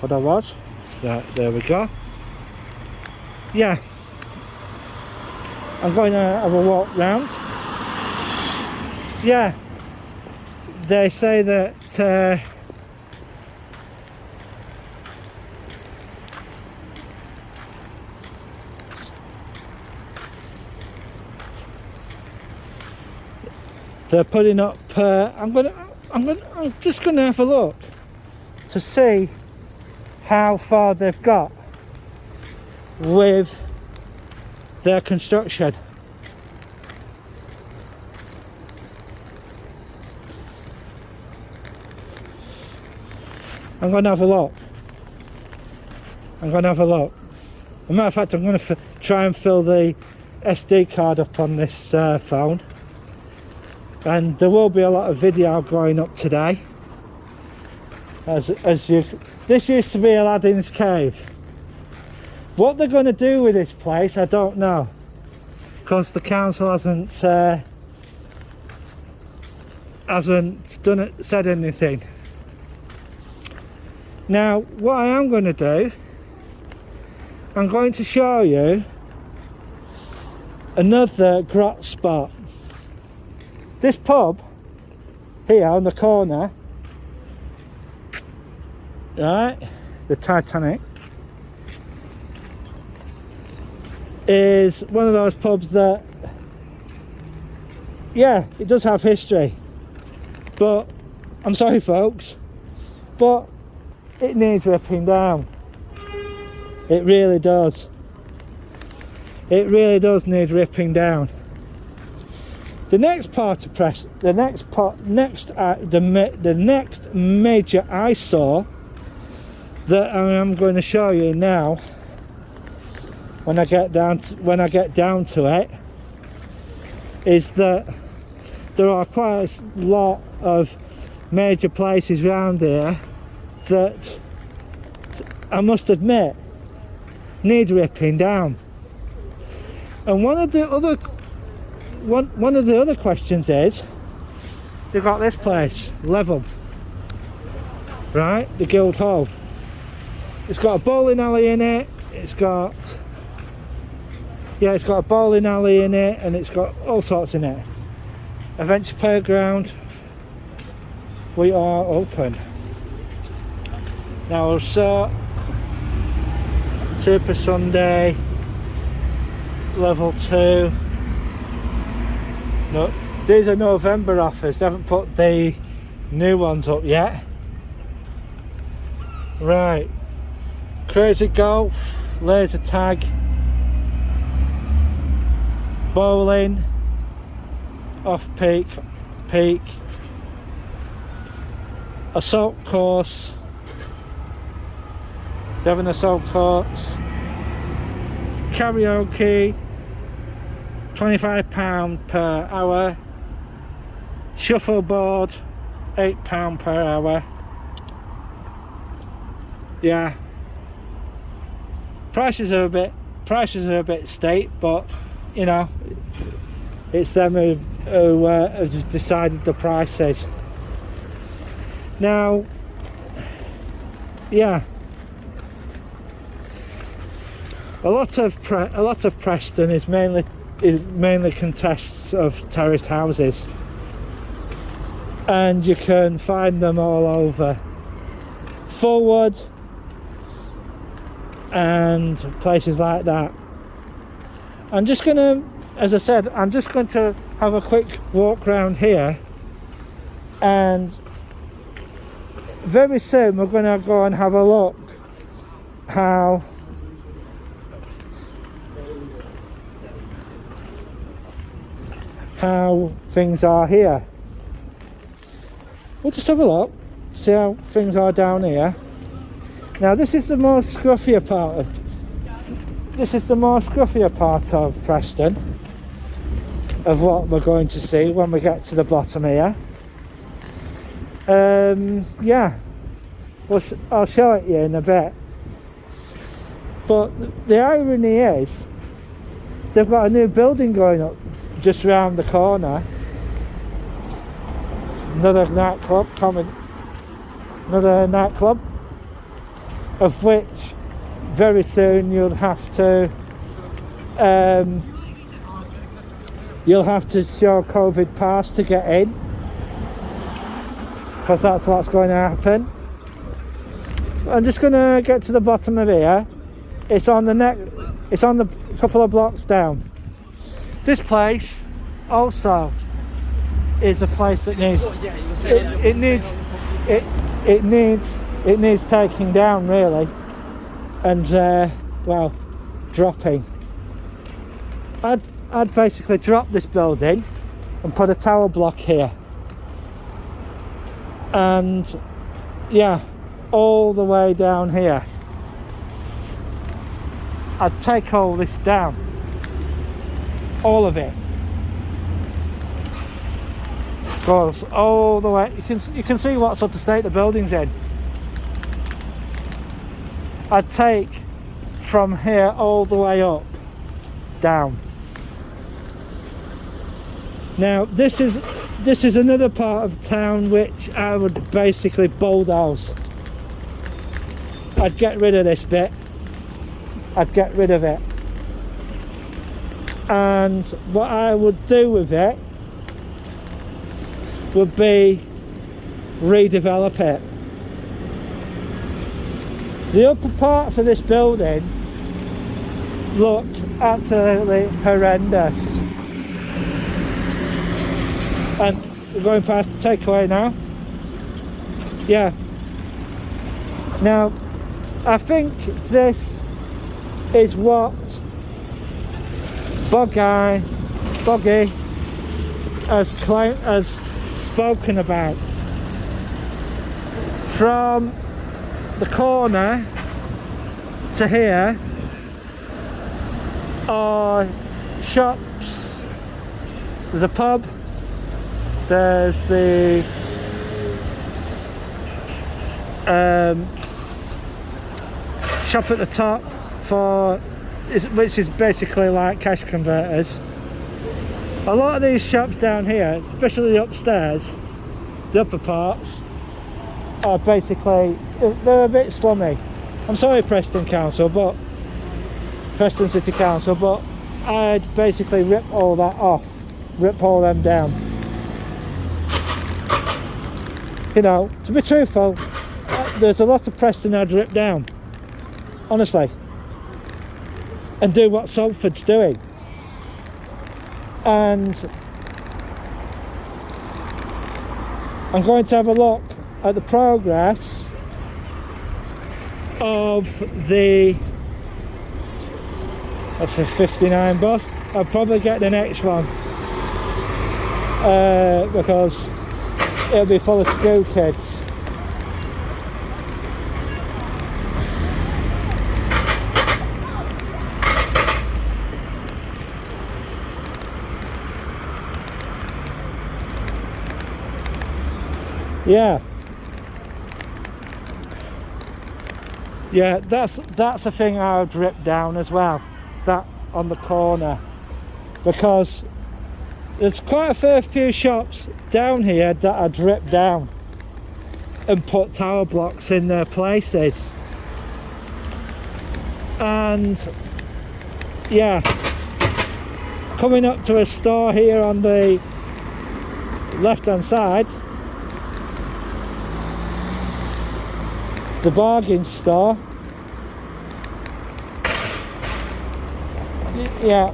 what I was. There we go. Yeah, I'm going to have a walk round. Yeah, they say that they're putting up. I'm just gonna have a look to see how far they've got with their construction. I'm going to have a look. As a matter of fact, I'm going to try and fill the SD card up on this phone. And there will be a lot of video going up today. This used to be Aladdin's Cave. What they're going to do with this place, I don't know. Because the council hasn't said anything. Now, what I am going to do, I'm going to show you another grot spot. This pub here on the corner, right, the Titanic, is one of those pubs that, yeah, it does have history, but I'm sorry folks, but it needs ripping down. It really does. It really does need ripping down. The next part of the next major eyesore that I am going to show you now, when I get down to it, is that there are quite a lot of major places around here that I must admit need ripping down. And one of the other questions is, they've got this place level, right, the Guildhall. It's got a bowling alley in it, it's got a bowling alley in it, and it's got all sorts in it. Adventure playground. We are open now. Also Super Sunday level 2. No, these are November offers. They haven't put the new ones up yet. Right, crazy golf, laser tag, bowling, off peak, assault course. They have an assault course, karaoke, £25 per hour, shuffleboard, £8 per hour. Yeah, prices are a bit steep, but you know, it's them who have decided the prices. Now, yeah, a lot of Preston is mainly consists of terraced houses, and you can find them all over Forward and places like that. I'm just gonna, as I said, I'm just going to have a quick walk around here, and very soon we're going to go and have a look how things are here. We'll just have a look, see how things are down here. Now this is the more scruffier part of Preston, of what we're going to see when we get to the bottom here. Yeah, I'll show it you in a bit. But the irony is, they've got a new building going up just round the corner. Another nightclub of which very soon you'll have to show COVID pass to get in, because that's what's going to happen. I'm just going to get to the bottom of here. It's on the couple of blocks down. This place also is a place that needs it needs taking down, really, and well, dropping. I'd basically drop this building and put a tower block here, and yeah, all the way down here. I'd take all this down, all of it goes all the way. You can see what sort of state the building's in. I'd take from here all the way up, down. Now this is another part of town which I would basically bulldoze. I'd get rid of this bit. I'd get rid of it. And what I would do with it would be redevelop it. The upper parts of this building look absolutely horrendous. And we're going past the takeaway now. Yeah. Now, I think this is what Boggy has spoken about. From the corner to here are shops. There's a pub. There's the shop at the top which is basically like cash converters. A lot of these shops down here, especially the upstairs, the upper parts, are basically, they're a bit slummy. I'm sorry, Preston City Council, but I'd basically rip all that off, rip all them down. You know, to be truthful, there's a lot of Preston I'd rip down, honestly, and do what Salford's doing. And I'm going to have a look at the progress of the, that's a 59 bus. I'll probably get the next one because it'll be full of school kids. Yeah, that's a thing I would rip down as well, that on the corner, because there's quite a fair few shops down here that I'd rip down and put tower blocks in their places. And yeah, coming up to a store here on the left hand side, the bargain store. Yeah,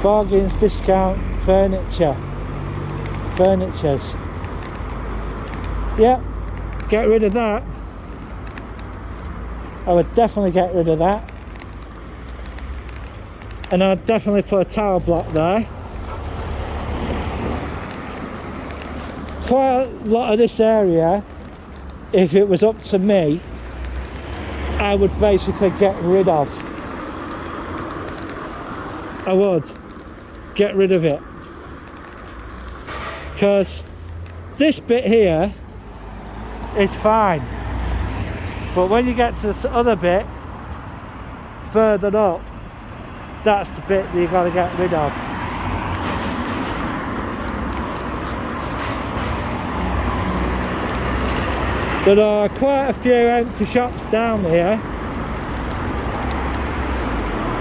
bargains, discount, furnitures. Yeah, get rid of that. I would definitely get rid of that, and I'd definitely put a tower block there. Quite a lot of this area, if it was up to me, I would basically get rid of. I would get rid of it, because this bit here is fine, but when you get to this other bit further up, that's the bit that you got to get rid of. There are quite a few empty shops down here,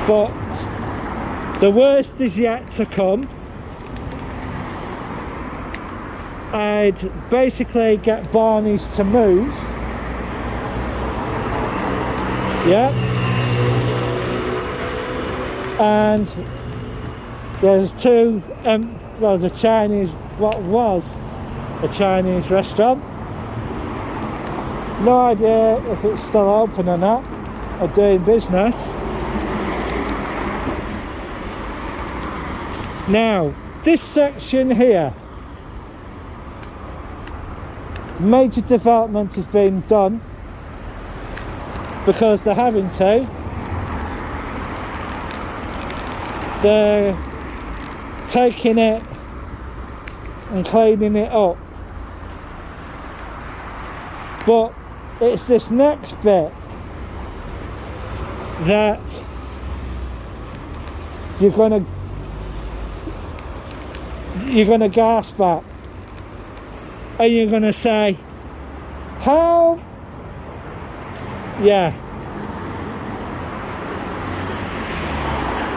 but the worst is yet to come. I'd basically get Barney's to move. Yeah. And there's two, well, the Chinese, what was a Chinese restaurant. No idea if it's still open or not, or doing business. Now, this section here, major development has been done because they're having to. They're taking it and cleaning it up. But it's this next bit that you're gonna gasp at, and you're gonna say, how? Yeah.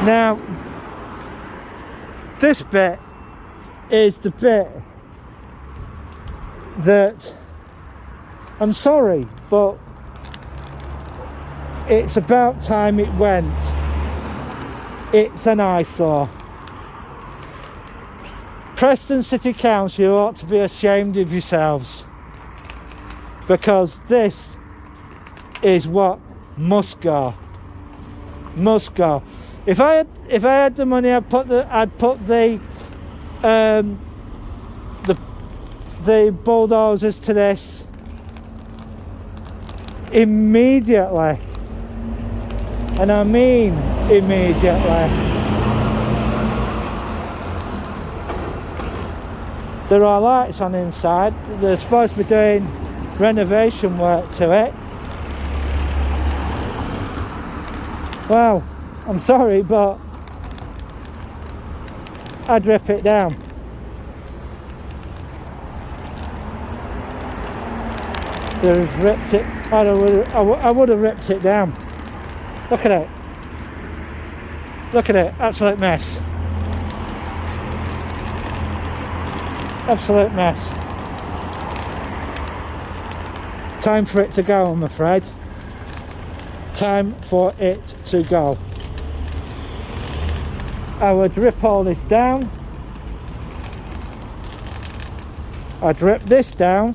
Now, this bit is the bit that, I'm sorry, but it's about time it went. It's an eyesore. Preston City Council ought to be ashamed of yourselves, because this is what must go. Must go. If I had the money, I'd put the bulldozers to this immediately, and I mean immediately. There are lights on inside. They're supposed to be doing renovation work to it. Well, I'm sorry, but I'd rip it down. They've ripped it. I would have ripped it down. Look at it. Look at it. Absolute mess. Absolute mess. Time for it to go, I'm afraid. Time for it to go. I would rip all this down. I'd rip this down.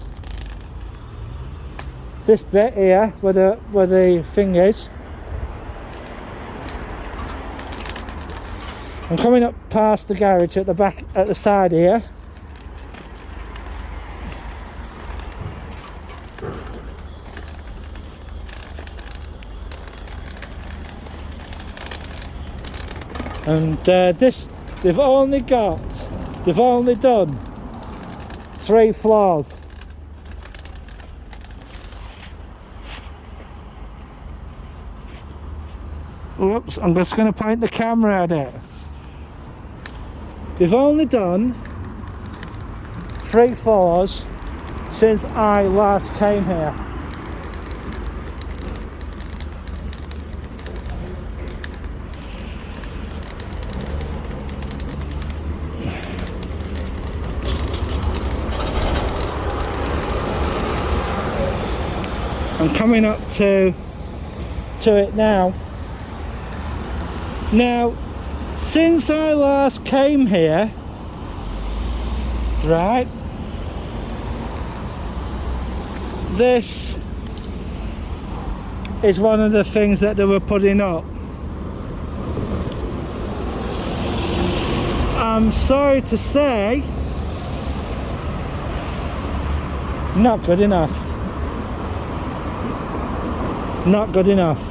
This bit here, where the thing is. I'm coming up past the garage at the back, at the side here. And this, they've only done 3 floors. Oops, I'm just going to point the camera at it. They've only done 3 floors since I last came here. I'm coming up to it now. Now, since I last came here, right, this is one of the things that they were putting up. I'm sorry to say, not good enough. Not good enough.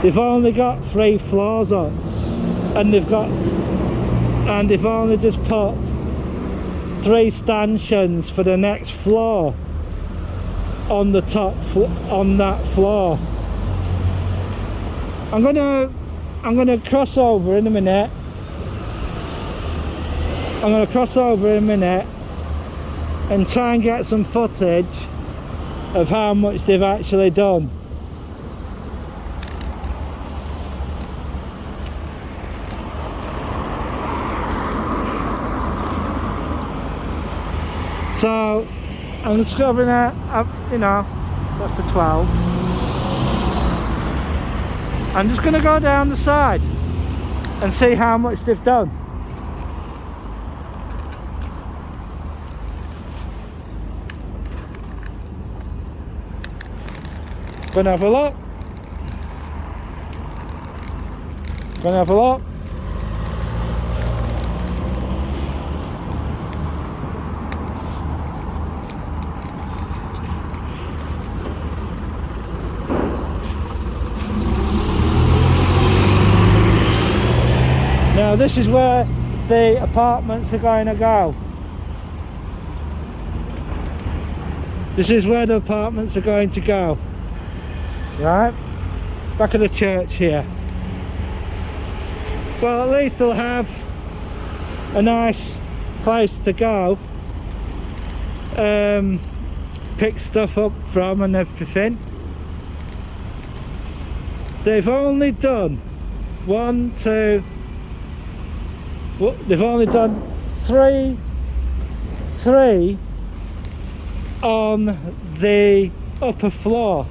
They've only got 3 floors up, and they've only just put 3 stanchions for the next floor on the top on that floor. I'm gonna cross over in a minute I'm going to cross over in a minute and try and get some footage of how much they've actually done. So I'm just grabbing you know, that's the 12. I'm just going to go down the side and see how much they've done. Gonna have a look. Gonna have a look. Now this is where the apartments are going to go. This is where the apartments are going to go. Right? Back of the church here. Well, at least they'll have a nice place to go. Pick stuff up from and everything. They've only done they've only done three on the upper floor.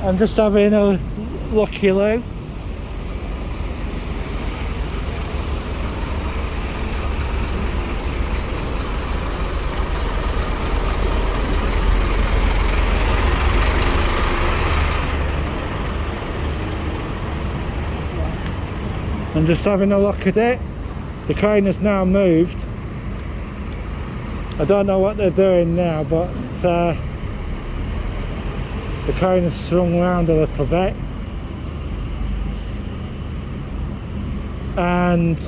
I'm just having a looky-loo. I'm just having a look at it. The crane has now moved. I don't know what they're doing now, but the crane has swung around a little bit. And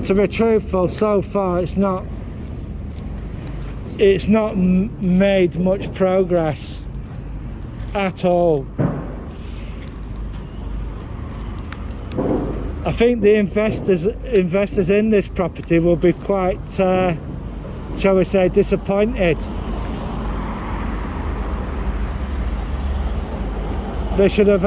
to be truthful, so far it's not made much progress at all. I think the investors in this property will be quite, shall we say, disappointed. They should have